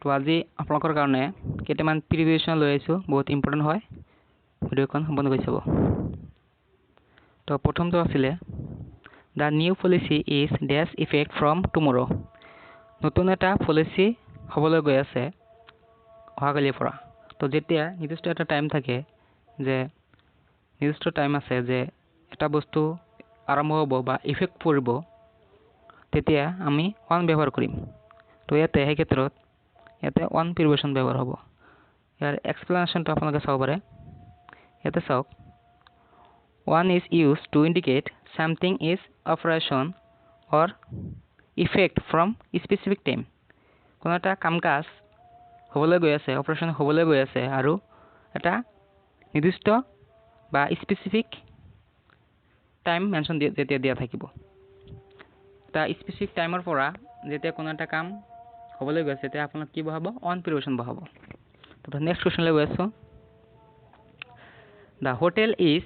তো আজি আপোনালোকৰ কাৰণে কেইটামান প্ৰিভিউশ্যন লৈ আহিছোঁ বহুত ইম্পৰ্টেণ্ট হয় ভিডিঅ'খন সম্পূৰ্ণ কৰি চাব তো প্ৰথমটো আছিলে the new policy is days effect from tomorrow নতুন এটা পলিচি হ'বলৈ গৈ আছে অহাকালিৰ পৰা তো যেতিয়া নিৰ্দিষ্ট এটা টাইম থাকে যে নিৰ্দিষ্ট টাইম আছে যে এটা বস্তু আৰম্ভ হ'ব বা ইফেক্ট পৰিব তেতিয়া আমি অন ব্যৱহাৰ কৰিম তো ইয়াতে সেই ক্ষেত্ৰত ইয়াতে অন প্ৰিভিউশ্যন ব্যৱহাৰ হ'ব ইয়াৰ এক্সপ্লেনেশ্যনটো আপোনালোকে চাব পাৰে ইয়াতে চাওক one is used to indicate something is operation or effect from specific time কোনো এটা কাম কাজ হ'বলৈ গৈ আছে অপাৰেশ্যন হ'বলৈ গৈ আছে আৰু এটা নিৰ্দিষ্ট বা স্পেচিফিক টাইম মেনশ্যন যেতিয়া দিয়া থাকিব এটা স্পেচিফিক টাইমৰ পৰা যেতিয়া কোনো এটা কাম হ'বলৈ গৈ আছে তেতিয়া আপোনালোক কি বহাব অন প্ৰিভিউশ্যন বহাব তো নেক্সট কুৱেশ্যনলৈ গৈ আছোঁ the hotel is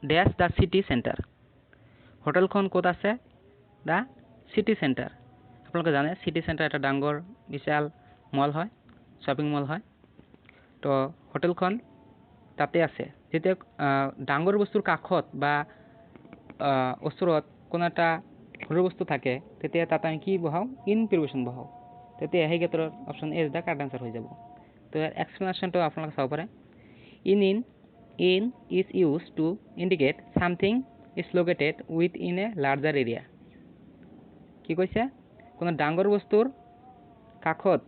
dash the city centre হোটেলখন ক'ত আছে দ্য চিটি চেণ্টাৰ আপোনালোকে জানে চিটি চেণ্টাৰ এটা ডাঙৰ বিশাল মল হয় শ্বপিং মল হয় তো হোটেলখন তাতে আছে যেতিয়া ডাঙৰ বস্তুৰ কাষত বা ওচৰত কোনো এটা সৰু বস্তু থাকে তেতিয়া তাত আমি কি বহাওঁ ইন প্ৰিভিউশ্যন বহাওঁ তেতিয়া সেই ক্ষেত্ৰত option A is the correct answer হৈ যাব তো ইয়াৰ এক্সপ্লেনেশ্যনটো আপোনালোকে চাব পাৰে in is used to indicate something is located within a larger area কি কৈছে কোনো ডাঙৰ বস্তুৰ কাষত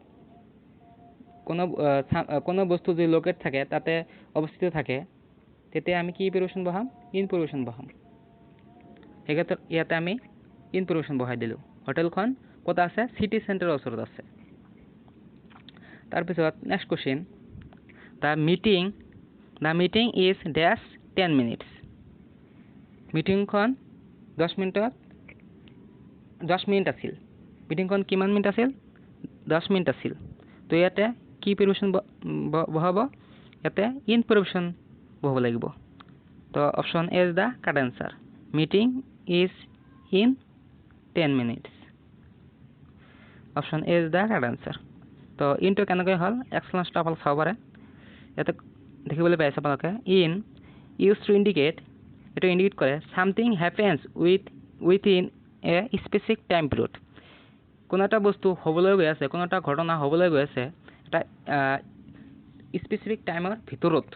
কোনো বস্তু যদি লোকেট থাকে তাতে অৱস্থিত থাকে তেতিয়া আমি কি প্ৰিভিউশ্যন বহাম ইন প্ৰিভিউশ্যন বহাম সেই ক্ষেত্ৰত ইয়াতে আমি ইন প্ৰিভিউশ্যন বহাই দিলোঁ হোটেলখন ক'ত আছে চিটি চেণ্টাৰৰ ওচৰত আছে তাৰপিছত next question The meeting is dash 10 minutes. মিটিংখন 10 মিনিট আছিল মিটিংখন কিমান মিনিট আছিল 10 মিনিট আছিল তো ইয়াতে কি প্ৰিভিউশ্যন বহাব ইয়াতে ইন প্ৰিভিউশ্যন বহাব লাগিব তো option A is the correct answer meeting is in 10 minutes option A is the correct answer তো ইনটো কেনেকৈ হ'ল এক্সপ্লেনেশ্যনটো আপোনালোকে চাব পাৰে ইয়াতে দেখিবলৈ পাইছে আপোনালোকে ইন ইউজ টু ইণ্ডিকেট এইটো ইণ্ডিকেট কৰে something happens within a specific time period কোনো এটা বস্তু হ'বলৈ গৈ আছে কোনো এটা ঘটনা হ'বলৈ গৈ আছে এটা স্পেচিফিক টাইমৰ ভিতৰত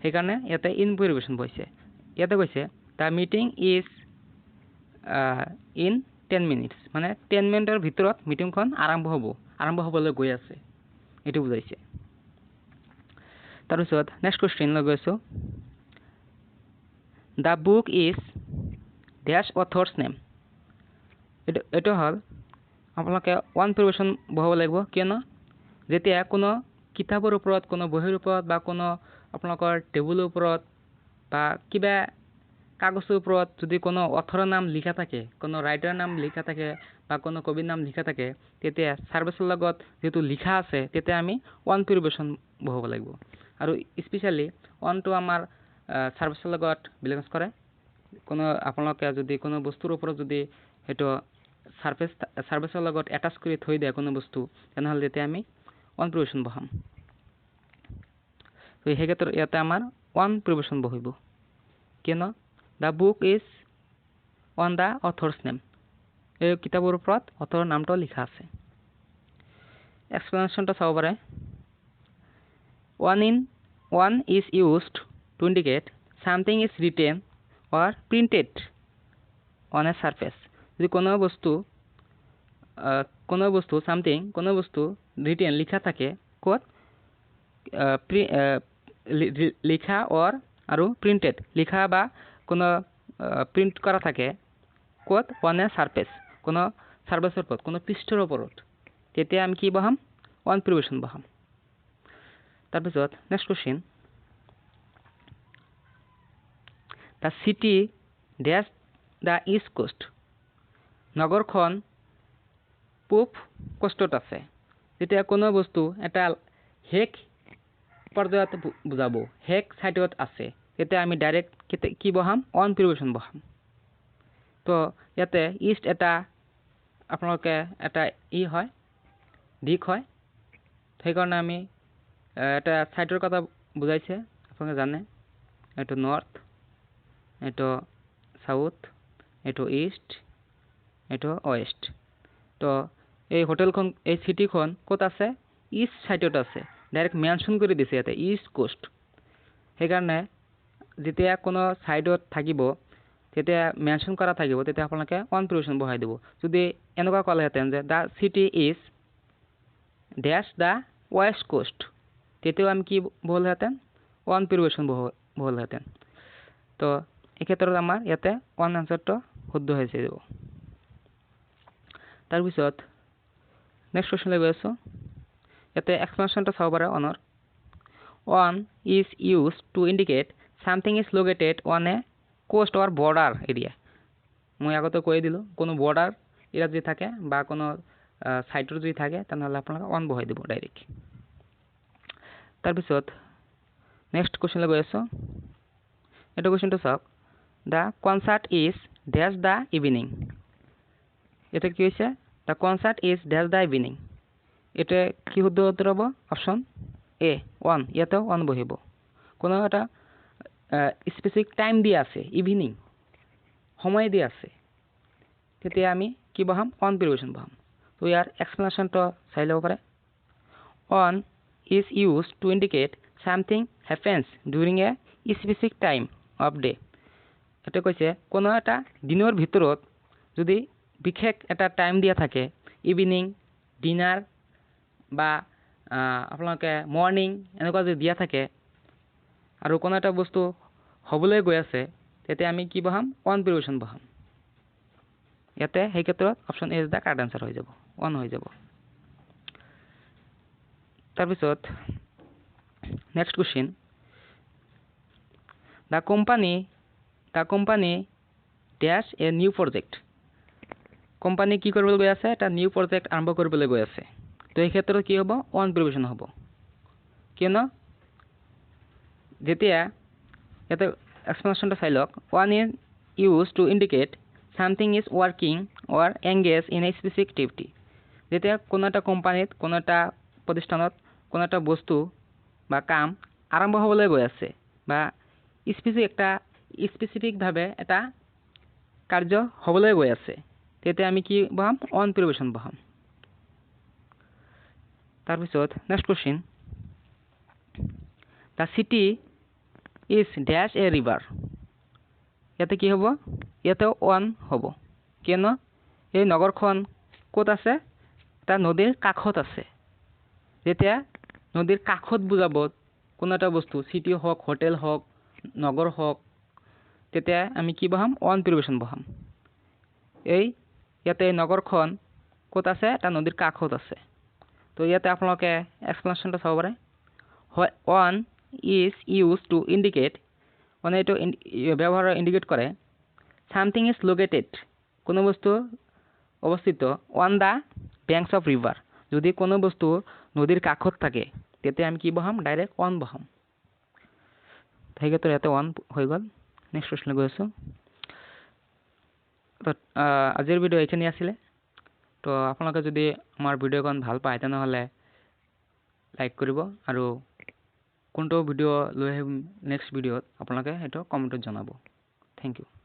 সেইকাৰণে ইয়াতে ইন প্ৰিভিউশ্যন বহিছে ইয়াতে কৈছে the meeting is in 10 minutes মানে 10 মিনিটৰ ভিতৰত মিটিংখন আৰম্ভ হ'বলৈ গৈ আছে এইটো বুজাইছে তাৰপিছত নেক্সট কুৱেশ্যন লৈ গৈছোঁ the book is dash author's name এইটো হ'ল আপোনালোকে ওৱান প্ৰিভিউশ্যন বহাব লাগিব কিয়নো যেতিয়া কোনো কিতাপৰ ওপৰত কোনো বহীৰ ওপৰত বা কোনো আপোনালোকৰ টেবুলৰ ওপৰত বা কিবা কাগজৰ ওপৰত যদি কোনো অথৰৰ নাম লিখা থাকে কোনো ৰাইটাৰৰ নাম লিখা থাকে বা কোনো কবিৰ নাম লিখা থাকে তেতিয়া ছাৰ্ভিচৰ লগত যিটো লিখা আছে তেতিয়া আমি ওৱান প্ৰিভিউশ্যন বহাব লাগিব আৰু স্পেচিয়েলি অনটো আমাৰ ছাৰ্ভিচৰ লগত বিলংছ কৰে কোনো আপোনালোকে যদি কোনো বস্তুৰ ওপৰত যদি সেইটো ছাৰ্ভিচৰ লগত এটাচ কৰি থৈ দিয়ে কোনো বস্তু তেনেহ'লে তেতিয়া আমি অন প্ৰিভিউশ্যন বহাম তো সেই ক্ষেত্ৰত ইয়াতে আমাৰ অন প্ৰিভিউশ্যন বহিব কিয়নো the book is on the author's name এই কিতাপৰ ওপৰত অথৰৰ নামটো লিখা আছে এক্সপ্লেনেশ্যনটো চাব পাৰে One is used to indicate something is written or printed on a surface. যদি কোনো বস্তু written লিখা থাকে ক'ত লিখা আৰু printed লিখা বা কোনো প্ৰিণ্ট কৰা থাকে ক'ত on a surface কোনো ছাৰ্ফেচৰ ওপৰত কোনো পৃষ্ঠৰ ওপৰত তেতিয়া আমি কি বহাম অন প্ৰিভিউশ্যন বহাম তাৰপিছত next question the city dash the east coast নগৰখন পূব কোষ্টত আছে যেতিয়া কোনো বস্তু এটা শেষ পৰ্যায়ত বুজাব শেষ ছাইডত আছে তেতিয়া আমি ডাইৰেক্ট কি বহাম অন প্ৰিভিউশ্যন বহাম তো ইয়াতে ইষ্ট এটা আপোনালোকে এটা হয় দিক হয় সেইকাৰণে আমি এটা সাইডৰ কথা বুজাইছে আপোনালোকে জানে এইটো নর্থ এইটো সাউথ এইটো ইস্ট এইটো ওয়েস্ট তো এই হোটেলখন এই সিটিখন ক'ত আছে ইস্ট সাইডত আছে ডাইৰেক্ট মেনশন কৰি দিছে ইয়াতে ইস্ট কোস্ট সেইকাৰণে যেতিয়া কোনো সাইডত থাকিব তেতিয়া মেনশন কৰা থাকিব তেতিয়া আপোনালোকে অন প্ৰিপোজিশন বহাই দিব যদি এনেকুৱা ক'লেহেঁতেন যে the city is dash the west coast তেতিয়াও আমি কি বলহেঁতেন অন প্ৰিপোজিশন বহলহেঁতেন তো এই ক্ষেত্ৰত আমাৰ ইয়াতে অন আনসাৰটো শুদ্ধ হৈছে দিব তাৰপিছত নেক্সট কোৱেশ্চনলৈ গৈ আছোঁ ইয়াতে এক্সপ্লেনেশ্যনটো চাব পাৰে অনৰ on is used to indicate something is located on a coast or border area মই আগতে কৈ দিলো কোনো বৰ্ডাৰ এৰিয়া যদি থাকে বা কোনো সাইটৰ যদি থাকে তেনেহলে আপোনালোকে অন বহাই দিব ডাইৰেক্ট তাৰপিছত নেক্সট কোৱেশ্চনলৈ গৈ আছোঁ এটা কোৱেশ্চনটো চাওক the concert is dash the evening এটা কি হৈছে the concert is dash the evening এটা কি শুদ্ধ উত্তৰ হ'ব অপচন এ 1 ইয়াতেও 1 বহিব কোনো এটা স্পেসিফিক টাইম দিয়া আছে ইভিনিং সময় দিয়া আছে তেতিয়া আমি কি বহাম অন প্ৰিপোজিশন বহাম তো ইয়াৰ এক্সপ্লেনেশ্যনটো চাই ল'ব পাৰে on is used to indicate something happens during a specific time of day এটা কৈছে কোনো এটা দিনৰ ভিতৰত যদি বিশেষ এটা টাইম দিয়া থাকে ইভিনিং ডিনাৰ বা আপোনালোকে মৰ্নিং এনেকুৱা যদি দিয়া থাকে আৰু কোনো এটা বস্তু হ'বলৈ গৈ আছে তেতিয়া আমি কি বহাম অন প্ৰিপোজিশন বহাম ইয়াতে সেই ক্ষেত্ৰত option A is the correct answer হৈ যাব অন হৈ যাব তাৰপিছত next question the company dash a new project company কি কৰিবলৈ গৈ আছে এটা নিউ প্ৰজেক্ট আৰম্ভ কৰিবলৈ গৈ আছে তো এই ক্ষেত্ৰত কি হ'ব অন প্ৰিপোজিশন হ'ব কিয়নো যেতিয়া এটা এক্সপ্লেনেশ্যনটো চাই লওক one is use to indicate something is working or engage in a specific activity যেতিয়া কোনো এটা কোম্পানীত কোনো এটা প্ৰতিষ্ঠানত কোনো এটা বস্তু বা কাম আৰম্ভ হ'বলৈ গৈ আছে বা স্পেচিফিকভাৱে এটা কাৰ্য হ'বলৈ গৈ আছে তেতিয়া আমি কি বহাম অন প্ৰিপোজিশন বহাম তাৰপিছত next question the city is dash a river ইয়াতে কি হ'ব ইয়াতেও অন হ'ব কিয়নো এই নগৰখন ক'ত আছে এটা নদীৰ কাষত আছে যেতিয়া নদীৰ কাষত বুজাব কোনো এটা বস্তু সিটি হওক হোটেল হওক নগৰ হওক তেতিয়া আমি কি বহাম অন প্ৰিপোজিশন বহাম এই ইয়াতে নগৰখন ক'ত আছে এটা নদীৰ কাষত আছে তো ইয়াতে আপোনালোকে এক্সপ্লেনেশ্যনটো চাব পাৰে on is used to indicate মানে এইটো ব্যৱহাৰ ইণ্ডিকেট কৰে সামথিং ইজ লোকেটেড কোনো বস্তু অৱস্থিত on the banks of river যদি কোনো বস্তু নদীৰ কাষত থাকে তেতিয়া আমি কি বহাম ডাইৰেক্ট অন বহাম সেই ক্ষেত্ৰত ইয়াতে অন হৈ গ'ল নেক্সট কোৱেশ্চনলৈ গৈ আছোঁ আজিৰ ভিডিঅ' এইখিনি আছিলে তো আপোনালোকে যদি আমাৰ ভিডিঅ'খন ভাল পায় তেনেহ'লে লাইক কৰিব আৰু কোনটো ভিডিঅ' লৈ আহিম নেক্সট ভিডিঅ'ত আপোনালোকে সেইটো কমেণ্টত জনাব থেংক ইউ